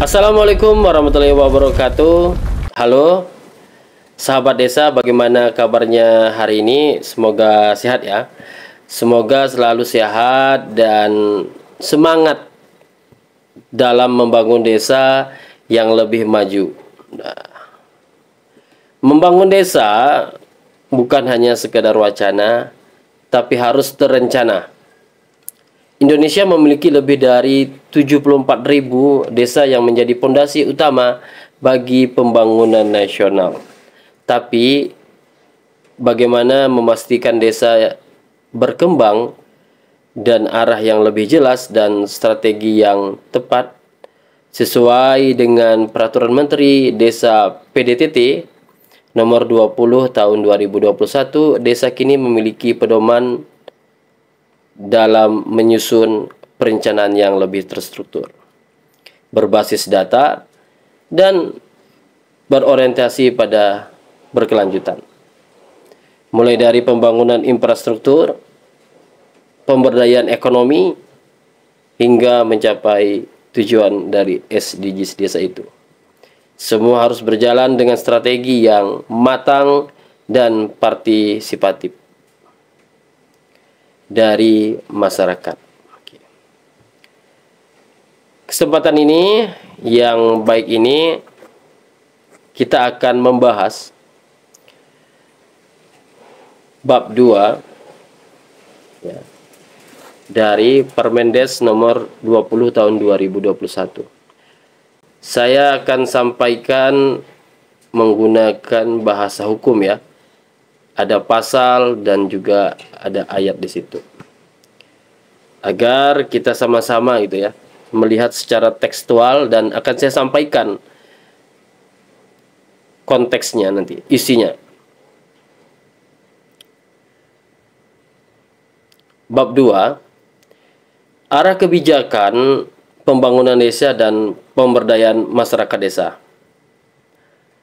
Assalamualaikum warahmatullahi wabarakatuh. Halo sahabat desa, bagaimana kabarnya hari ini? Semoga sehat ya. Semoga selalu sehat dan semangat dalam membangun desa yang lebih maju. Membangun desa bukan hanya sekedar wacana, tapi harus terencana. Indonesia memiliki lebih dari 74.000 desa yang menjadi fondasi utama bagi pembangunan nasional. Tapi bagaimana memastikan desa berkembang dan arah yang lebih jelas dan strategi yang tepat sesuai dengan Peraturan Menteri Desa PDTT nomor 20 tahun 2021, desa kini memiliki pedoman dalam menyusun perencanaan yang lebih terstruktur, berbasis data, dan berorientasi pada berkelanjutan. Mulai dari pembangunan infrastruktur, pemberdayaan ekonomi, hingga mencapai tujuan dari SDGs desa itu. Semua harus berjalan dengan strategi yang matang dan partisipatif dari masyarakat. Kesempatan ini yang baik ini kita akan membahas bab 2 ya, dari Permendes nomor 20 tahun 2021. Saya akan sampaikan menggunakan bahasa hukum ya. Ada pasal dan juga ada ayat di situ. Agar kita sama-sama gitu ya, melihat secara tekstual, dan akan saya sampaikan konteksnya nanti, isinya. Bab 2, arah kebijakan pembangunan desa dan pemberdayaan masyarakat desa.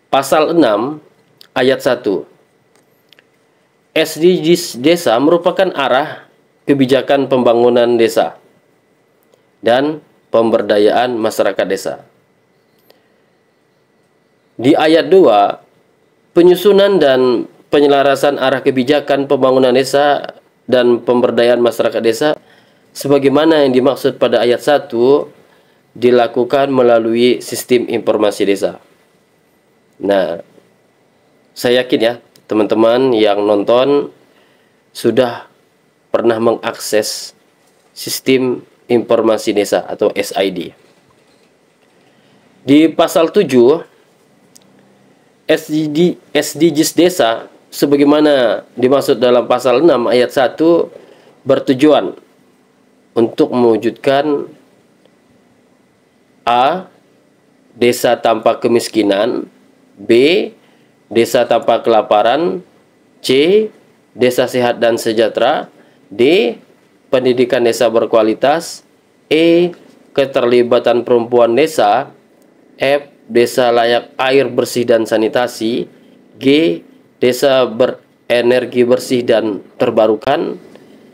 Pasal 6 ayat 1. SDGs desa merupakan arah kebijakan pembangunan desa dan pemberdayaan masyarakat desa. Di ayat 2, penyusunan dan penyelarasan arah kebijakan pembangunan desa dan pemberdayaan masyarakat desa sebagaimana yang dimaksud pada ayat 1 dilakukan melalui sistem informasi desa. Nah, saya yakin ya, teman-teman yang nonton sudah pernah mengakses sistem informasi desa atau SID. Di pasal 7 SDGs desa sebagaimana dimaksud dalam pasal 6 ayat 1 bertujuan untuk mewujudkan A. Desa tanpa kemiskinan, B. Desa tanpa kelaparan, C. Desa sehat dan sejahtera, D. Pendidikan desa berkualitas, E. Keterlibatan perempuan desa, F. Desa layak air bersih dan sanitasi, G. Desa berenergi bersih dan terbarukan,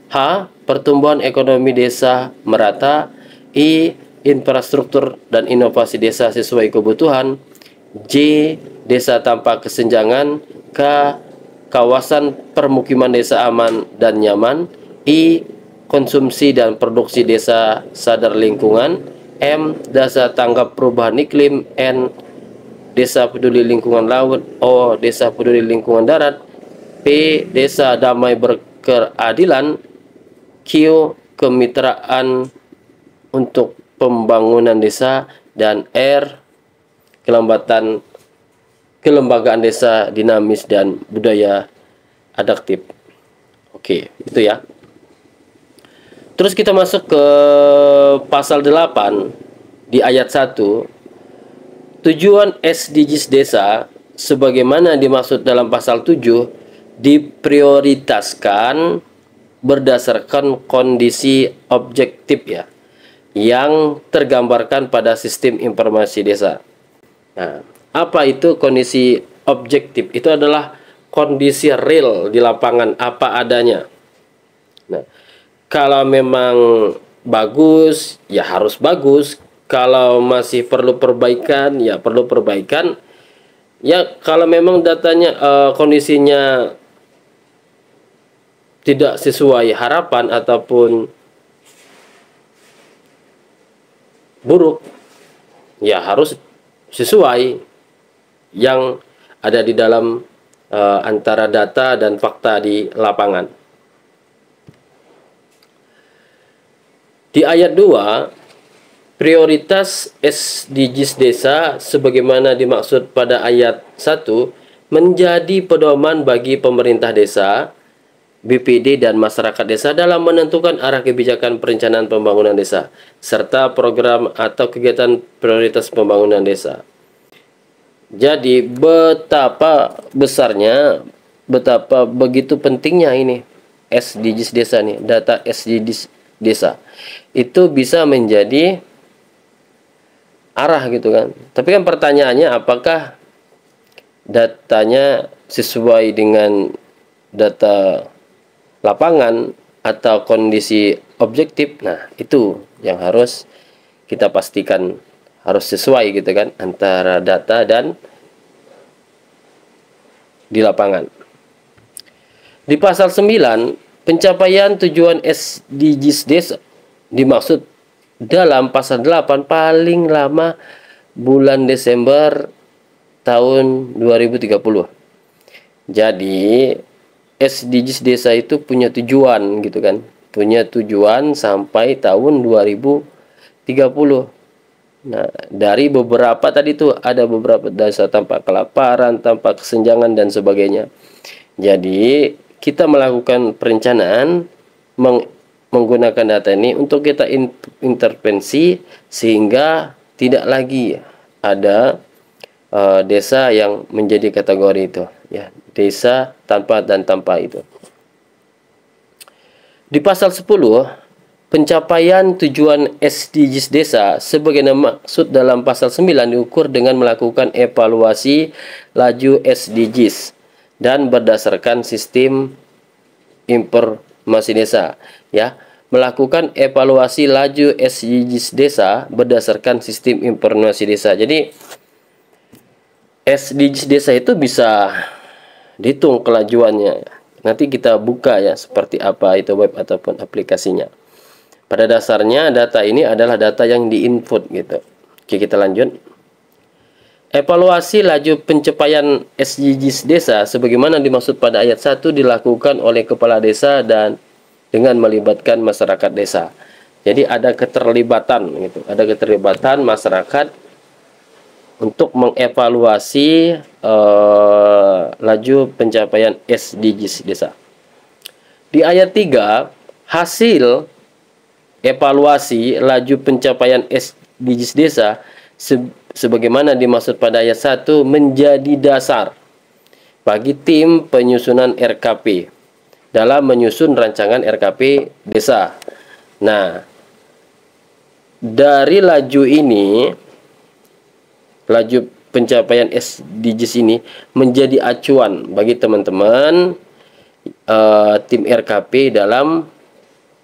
H. Pertumbuhan ekonomi desa merata, I. Infrastruktur dan inovasi desa sesuai kebutuhan, J. Desa tanpa kesenjangan, K. Kawasan permukiman desa aman dan nyaman, I. Konsumsi dan produksi desa sadar lingkungan, M. Desa tanggap perubahan iklim, N. Desa peduli lingkungan laut, O. Desa peduli lingkungan darat, P. Desa damai berkeadilan, Q. Kemitraan untuk pembangunan desa, dan R. Kelembagaan desa dinamis dan budaya adaptif. Oke, itu ya. Terus kita masuk ke pasal 8 di ayat 1. Tujuan SDGs desa sebagaimana dimaksud dalam pasal 7 diprioritaskan berdasarkan kondisi objektif ya, yang tergambarkan pada sistem informasi desa. Nah, apa itu kondisi objektif? Itu adalah kondisi real di lapangan, apa adanya. Nah, kalau memang bagus, ya harus bagus. kalau masih perlu perbaikan, ya perlu perbaikan. Ya kalau memang datanya kondisinya tidak sesuai harapan ataupun buruk, ya harus sesuai yang ada di dalam antara data dan fakta di lapangan. Di ayat 2, prioritas SDGs desa sebagaimana dimaksud pada ayat 1 menjadi pedoman bagi pemerintah desa, BPD dan masyarakat desa dalam menentukan arah kebijakan perencanaan pembangunan desa serta program atau kegiatan prioritas pembangunan desa. Jadi betapa besarnya, betapa begitu pentingnya ini SDGs desa nih, data SDGs desa. Itu bisa menjadi arah gitu kan. Tapi kan pertanyaannya, apakah datanya sesuai dengan data lapangan atau kondisi objektif? Nah, itu yang harus kita pastikan, harus sesuai gitu kan antara data dan di lapangan. Di pasal 9, pencapaian tujuan SDGs desa dimaksud dalam pasal 8 paling lama bulan Desember tahun 2030. Jadi SDGs desa itu punya tujuan gitu kan, punya tujuan sampai tahun 2030. Nah, dari beberapa tadi tuh ada beberapa desa tanpa kelaparan, tanpa kesenjangan dan sebagainya. Jadi kita melakukan perencanaan menggunakan data ini untuk kita intervensi sehingga tidak lagi ada desa yang menjadi kategori itu, ya, desa tanpa dan tanpa itu. Di pasal 10, pencapaian tujuan SDGs desa sebagaimana maksud dalam pasal 9 diukur dengan melakukan evaluasi laju SDGs dan berdasarkan sistem informasi desa, ya. Melakukan evaluasi laju SDGs desa berdasarkan sistem informasi desa. Jadi SDGs desa itu bisa dihitung kelajuannya. Nanti kita buka ya seperti apa itu web ataupun aplikasinya. Pada dasarnya data ini adalah data yang diinput gitu. Oke, kita lanjut. Evaluasi laju pencapaian SDGs desa sebagaimana dimaksud pada ayat 1 dilakukan oleh kepala desa dan dengan melibatkan masyarakat desa. Jadi ada keterlibatan gitu. Ada keterlibatan masyarakat untuk mengevaluasi laju pencapaian SDGs desa. Di ayat 3, hasil evaluasi laju pencapaian SDGs desa sebagaimana dimaksud pada ayat 1 menjadi dasar bagi tim penyusunan RKP dalam menyusun rancangan RKP desa. Nah, dari laju ini, laju pencapaian SDGs ini menjadi acuan bagi teman-teman tim RKP dalam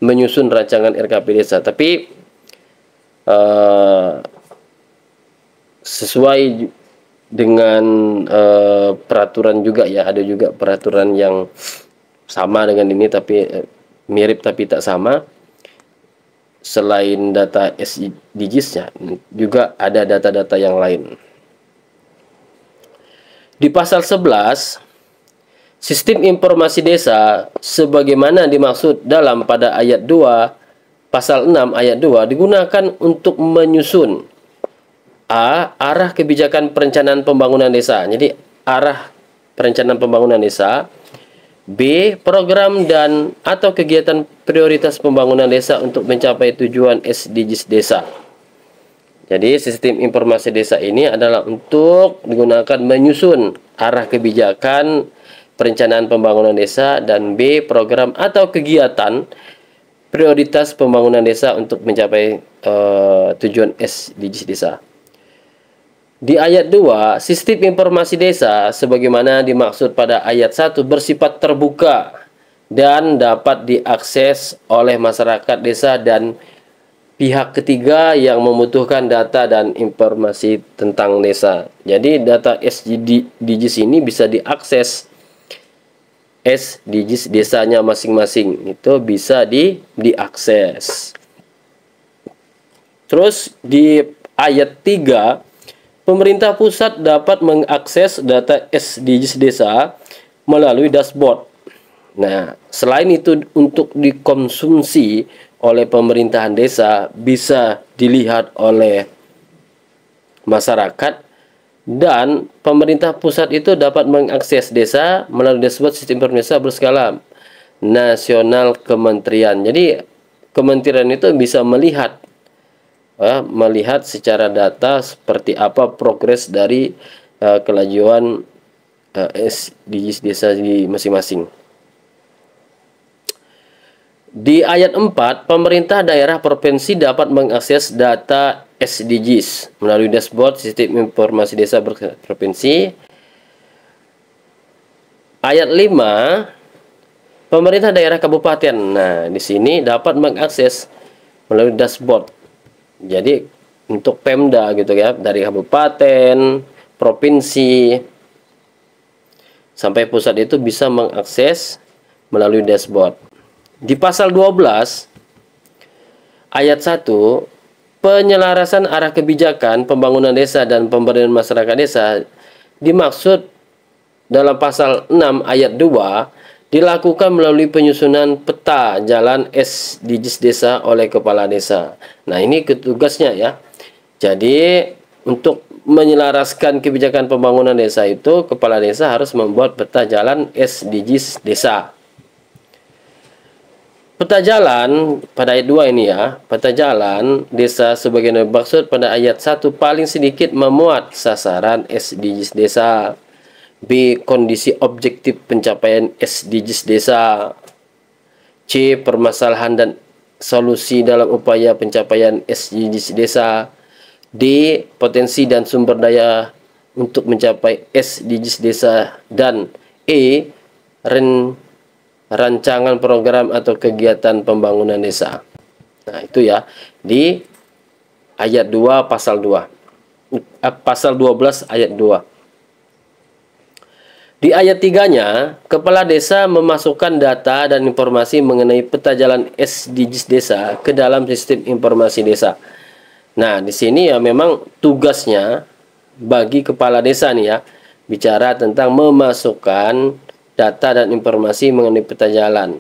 menyusun rancangan RKP desa. Tapi sesuai dengan peraturan juga ya, ada juga peraturan yang sama dengan ini tapi mirip tapi tak sama. Selain data SDGs ya, juga ada data-data yang lain. Di pasal 11, sistem informasi desa sebagaimana dimaksud dalam pada ayat 2, pasal 6 ayat 2 digunakan untuk menyusun arah kebijakan perencanaan pembangunan desa. Jadi arah perencanaan pembangunan desa. B, program dan atau kegiatan prioritas pembangunan desa untuk mencapai tujuan SDGs desa. Jadi sistem informasi desa ini adalah untuk digunakan menyusun arah kebijakan perencanaan pembangunan desa, dan B, program atau kegiatan prioritas pembangunan desa untuk mencapai tujuan SDGs desa. Di ayat 2, sistem informasi desa sebagaimana dimaksud pada ayat 1 bersifat terbuka dan dapat diakses oleh masyarakat desa dan pihak ketiga yang membutuhkan data dan informasi tentang desa. Jadi data SDGs ini bisa diakses, SDGs desanya masing-masing itu bisa diakses. Terus di ayat 3, pemerintah pusat dapat mengakses data SDGs desa melalui dashboard. Nah, selain itu untuk dikonsumsi oleh pemerintahan desa bisa dilihat oleh masyarakat, dan pemerintah pusat itu dapat mengakses desa melalui dashboard sistem informasi berskala nasional kementerian. Jadi kementerian itu bisa melihat secara data seperti apa progres dari kelajuan SDGs desa di masing-masing. Di ayat 4, pemerintah daerah provinsi dapat mengakses data SDGs melalui dashboard sistem informasi desa provinsi. Ayat 5, pemerintah daerah kabupaten. Nah, di sini dapat mengakses melalui dashboard. Jadi untuk Pemda gitu ya, dari kabupaten, provinsi sampai pusat itu bisa mengakses melalui dashboard. Di pasal 12 ayat 1, penyelarasan arah kebijakan pembangunan desa dan pemberdayaan masyarakat desa dimaksud dalam pasal 6 ayat 2 dilakukan melalui penyusunan peta jalan SDGs desa oleh kepala desa. Nah, ini tugasnya ya. Jadi untuk menyelaraskan kebijakan pembangunan desa itu, kepala desa harus membuat peta jalan SDGs desa. Peta jalan pada ayat 2 ini ya, peta jalan desa sebagaimana dimaksud pada ayat 1 paling sedikit memuat sasaran SDGs desa. B. Kondisi objektif pencapaian SDGs desa. C. Permasalahan dan solusi dalam upaya pencapaian SDGs desa. D. Potensi dan sumber daya untuk mencapai SDGs desa. Dan E. Rancangan program atau kegiatan pembangunan desa. Nah, itu ya di ayat 2 pasal 2. Pasal 12 ayat 2. Di ayat 3-nya, kepala desa memasukkan data dan informasi mengenai peta jalan SDGs desa ke dalam sistem informasi desa. Nah, di sini ya memang tugasnya bagi kepala desa nih ya, bicara tentang memasukkan data dan informasi mengenai peta jalan.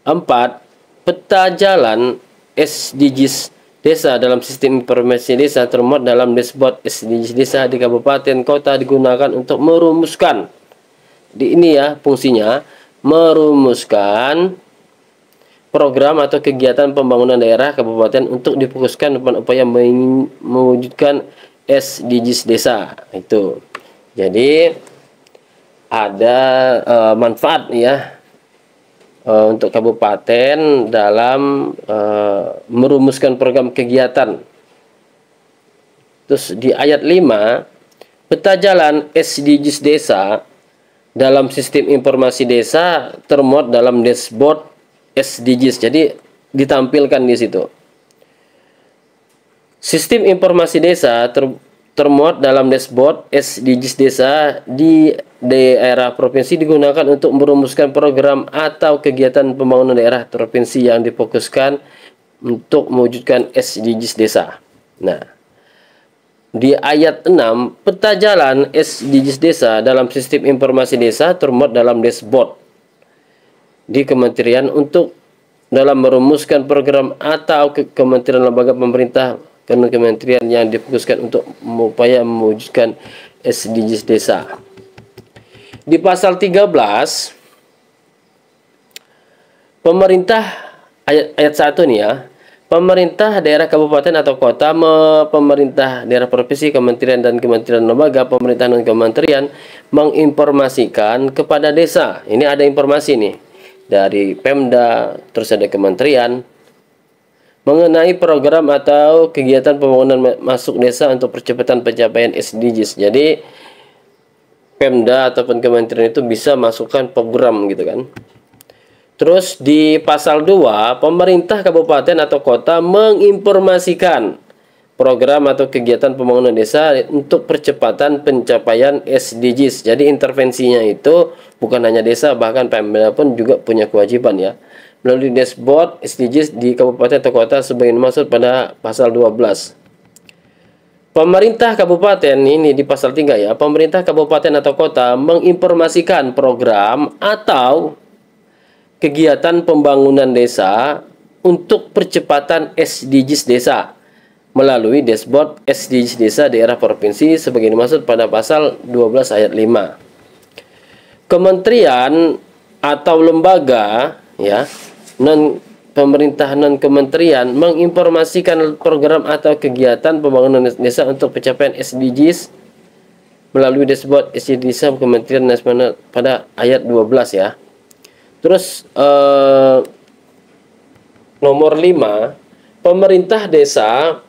4. Peta jalan SDGs desa dalam sistem informasi desa termuat dalam dashboard SDGs desa di kabupaten kota digunakan untuk merumuskan, di ini ya fungsinya, merumuskan program atau kegiatan pembangunan daerah kabupaten untuk difokuskan pada upaya mewujudkan SDGs desa. Itu. Jadi ada manfaat ya untuk kabupaten dalam merumuskan program kegiatan. Terus di ayat 5, peta jalan SDGs desa dalam sistem informasi desa termuat dalam dashboard SDGs. Jadi ditampilkan di situ. Sistem informasi desa termuat dalam dashboard SDGs desa di daerah provinsi digunakan untuk merumuskan program atau kegiatan pembangunan daerah provinsi yang difokuskan untuk mewujudkan SDGs desa. Nah, di ayat 6, peta jalan SDGs desa dalam sistem informasi desa termuat dalam dashboard di kementerian untuk dalam merumuskan program atau kementerian lembaga pemerintah kementerian yang difokuskan untuk upaya mewujudkan SDGs desa. Di pasal 13 pemerintah ayat 1 nih ya. Pemerintah daerah kabupaten atau kota, pemerintah daerah provinsi, kementerian dan kementerian lembaga, pemerintahan dan kementerian menginformasikan kepada desa. Ini ada informasi nih dari Pemda, terus ada kementerian mengenai program atau kegiatan pembangunan masuk desa untuk percepatan pencapaian SDGs. Jadi Pemda ataupun kementerian itu bisa masukkan program gitu kan. Terus di pasal 2, pemerintah kabupaten atau kota menginformasikan program atau kegiatan pembangunan desa untuk percepatan pencapaian SDGs. Jadi intervensinya itu bukan hanya desa, bahkan Pemda pun juga punya kewajiban ya. Melalui dashboard SDGs di kabupaten atau kota sebagaimana dimaksud pada pasal 12. Pemerintah kabupaten ini di pasal 3 ya. Pemerintah kabupaten atau kota menginformasikan program atau kegiatan pembangunan desa untuk percepatan SDGs desa melalui dashboard SDGs desa daerah provinsi sebagai dimaksud pada pasal 12 ayat 5. Kementerian atau lembaga ya, pemerintah non kementerian menginformasikan program atau kegiatan pembangunan desa untuk pencapaian SDGs melalui dashboard SDGs desa Kementerian Nasional pada ayat 12 ya. Terus nomor 5, pemerintah desa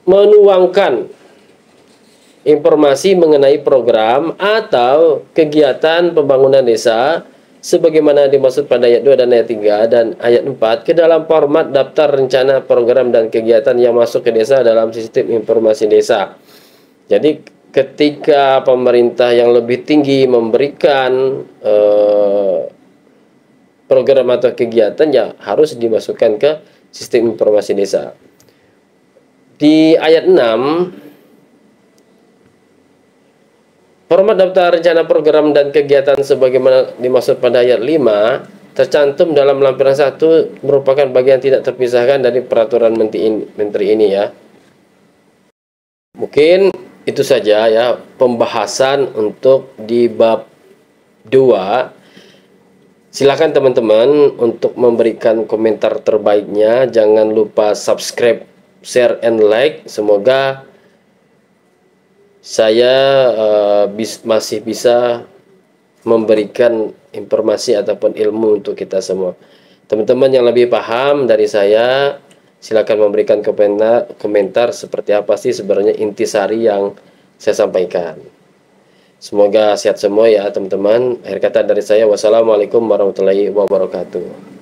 menuangkan informasi mengenai program atau kegiatan pembangunan desa sebagaimana dimaksud pada ayat 2 dan ayat 3 dan ayat 4 ke dalam format daftar rencana program dan kegiatan yang masuk ke desa dalam sistem informasi desa. Jadi ketika pemerintah yang lebih tinggi memberikan program atau kegiatan ya harus dimasukkan ke sistem informasi desa. Di ayat 6, format daftar rencana program dan kegiatan sebagaimana dimaksud pada ayat 5 tercantum dalam lampiran 1 merupakan bagian tidak terpisahkan dari peraturan menteri ini ya. Mungkin itu saja ya pembahasan untuk di bab 2. Silakan teman-teman untuk memberikan komentar terbaiknya. Jangan lupa subscribe, share, and like. Semoga saya masih bisa memberikan informasi ataupun ilmu untuk kita semua. Teman-teman yang lebih paham dari saya, silakan memberikan komentar seperti apa sih sebenarnya intisari yang saya sampaikan. Semoga sehat semua ya teman-teman. Akhir kata dari saya, wassalamualaikum warahmatullahi wabarakatuh.